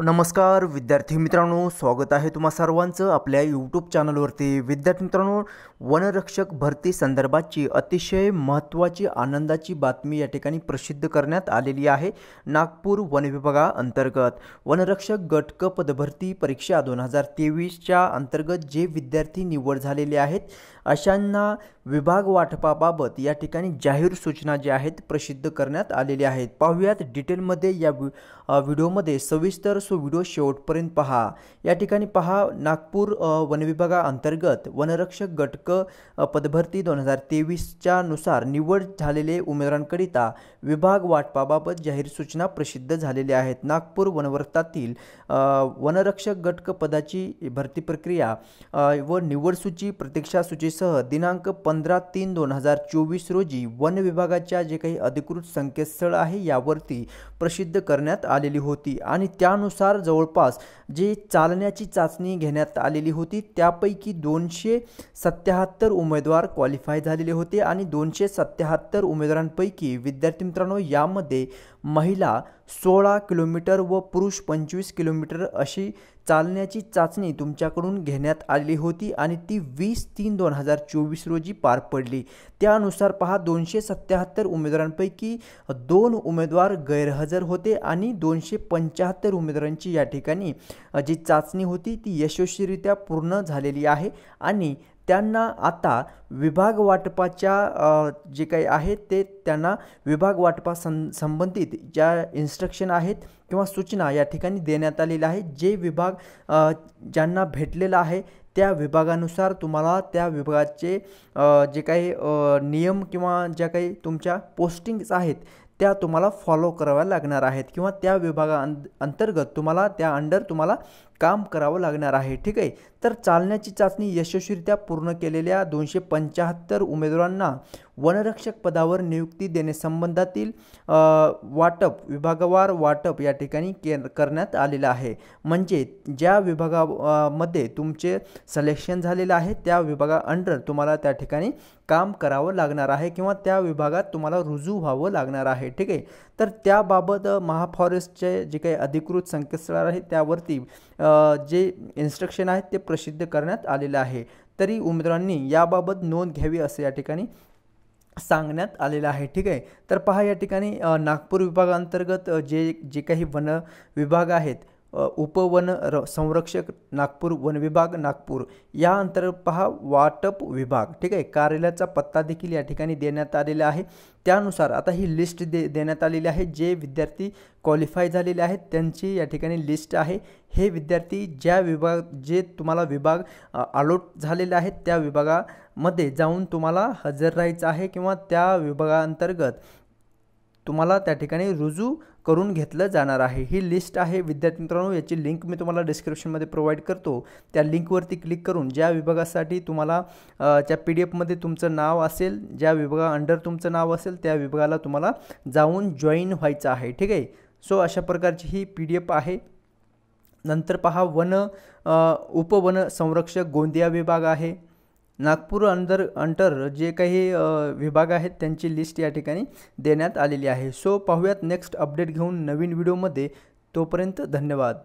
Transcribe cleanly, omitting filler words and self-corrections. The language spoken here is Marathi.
नमस्कार विद्यार्थी मित्रांनो, स्वागत आहे तुम्हा सर्वांचं आपल्या यूट्यूब चॅनलवरती। विद्यार्थी मित्रांनो, वनरक्षक भरती संदर्भाची अतिशय महत्त्वाची आनंदाची बातमी या ठिकाणी प्रसिद्ध करण्यात आलेली आहे। नागपूर वन विभागाअंतर्गत वनरक्षक गट क पदभरती परीक्षा 2023च्या अंतर्गत जे विद्यार्थी निवड झालेले आहेत अशांना विभाग वाटपाबाबत या ठिकाणी जाहीर सूचना जे आहेत प्रसिद्ध करण्यात आलेल्या आहेत। पाहूयात डिटेलमध्ये या व्हिडिओमध्ये सविस्तर, सो व्हिडिओ शेवटपर्यंत पहा। या ठिकाणी पहा, नागपूर वन विभागाअंतर्गत वनरक्षक गट क पदभरती 2023च्या नुसार निवड झालेले उमेदवारांकरिता विभाग वाटपाबाबत जाहीर सूचना प्रसिद्ध झालेल्या आहेत। नागपूर वनवर्तातील वनरक्षक गट क पदाची भरती प्रक्रिया व निवड सूची प्रतीक्षा सूचीसह दिनांक 15/3/2024 रोजी वन विभागाच्या जे काही अधिकृत संकेतस्थळ आहे यावरती प्रसिद्ध करण्यात आलेली होती आणि त्यानुसार जवळपास जे चालण्याची चाचणी घेण्यात आलेली होती त्यापैकी 277 उमेदवार क्वालिफाय झालेले होते आणि 277 उमेदवारांपैकी विद्यार्थी मित्रांनो यामध्ये महिला 16 किलोमीटर व पुरुष 25 किलोमीटर अशी चालण्याची चाचणी तुमच्याकडून घेण्यात आली होती आणि ती 20/3/2024 रोजी पार पडली। त्यानुसार पहा, 277 उमेदवारांपैकी 2 उमेदवार गैरहजर होते आणि 275 उमेदवारांची या ठिकाणी जी चाचणी होती ती यशस्वीरित्या पूर्ण झालेली आहे आणि त्यांना आता विभाग वाटपाच्या जे काही आहे ते त्यांना विभाग वाटपा संबंधित ज्या इन्स्ट्रक्शन आहेत किंवा सूचना या ठिकाणी देण्यात आलेल्या आहेत। जे विभाग ज्यांना भेटलेला आहे त्या विभागानुसार तुम्हाला त्या विभागाचे जे काही नियम किंवा ज्या काही तुमच्या पोस्टिंग्स आहेत त्या तुम्हाला फॉलो कराव्या लागणार आहेत किंवा त्या विभागाअंतर्गत तुम्हाला त्या अंडर तुम्हाला काम करावं लागणार आहे। ठीक आहे, तर चालण्याची चाचणी यशस्वीरित्या पूर्ण केलेल्या 275 उमेदवारांना वनरक्षक पदावर नियुक्ती देण्यासंबंधातील वाटप विभागवार वाटप या ठिकाणी करण्यात आलेलं आहे। म्हणजे ज्या विभागामध्ये तुमचे सिलेक्शन झालेलं आहे त्या विभागा अंडर तुम्हाला त्या ठिकाणी काम करावं लागणार आहे किंवा त्या विभागात तुम्हाला रुजू व्हावं लागणार आहे। ठीक आहे, तर त्याबाबत महाफॉरेस्टचे जे काही अधिकृत संकेतस्थळ आहे त्यावरती जे इन्स्ट्रक्शन आहेत ते प्रसिद्ध करण्यात आलेलं आहे। तरी उमेदवारांनी याबाबत नोंद घ्यावी असे या ठिकाणी सांगण्यात आलेलं आहे। ठीक आहे, तर पहा या ठिकाणी नागपूर विभागाअंतर्गत जे काही वन विभाग आहेत, उपवन संरक्षक नागपूर वन विभाग नागपूर या अंतर्गत पहा वाटप विभाग। ठीक आहे, कार्यालयाचा पत्ता देखील या ठिकाणी देण्यात आलेला आहे। त्यानुसार आता ही लिस्ट देण्यात आलेली आहे। जे विद्यार्थी क्वालिफाय झालेले आहेत त्यांची या ठिकाणी लिस्ट आहे। हे विद्यार्थी जे तुम्हाला विभाग अलॉट झालेले आहेत त्या विभागामध्ये जाऊन तुम्हाला हजर राहायचं आहे किंवा त्या विभागाअंतर्गत तुम्हाला त्या ठिकाणी रुजू करून घेतलं जाणार आहे। ही लिस्ट आहे विद्यार्थी मित्रांनो, याची लिंक मी तुम्हाला डिस्क्रिप्शनमध्ये प्रोव्हाइड करतो। त्या लिंकवरती क्लिक करून ज्या विभागासाठी तुम्हाला त्या PDF मध्ये तुमचं नाव असेल, ज्या विभागा अंडर तुमचं नाव असेल त्या विभागाला तुम्हाला जाऊन जॉईन व्हायचं आहे। ठीक आहे, सो अशा प्रकारची ही PDF आहे। नंतर पहा उपवन संरक्षक गोंदिया विभाग आहे। नागपूर अंडर जे काही विभाग आहेत त्यांची लिस्ट या ठिकाणी देण्यात आलेली आहे। सो पाहूयात नेक्स्ट अपडेट घेऊन नवीन व्हिडिओमध्ये। तोपर्यंत धन्यवाद।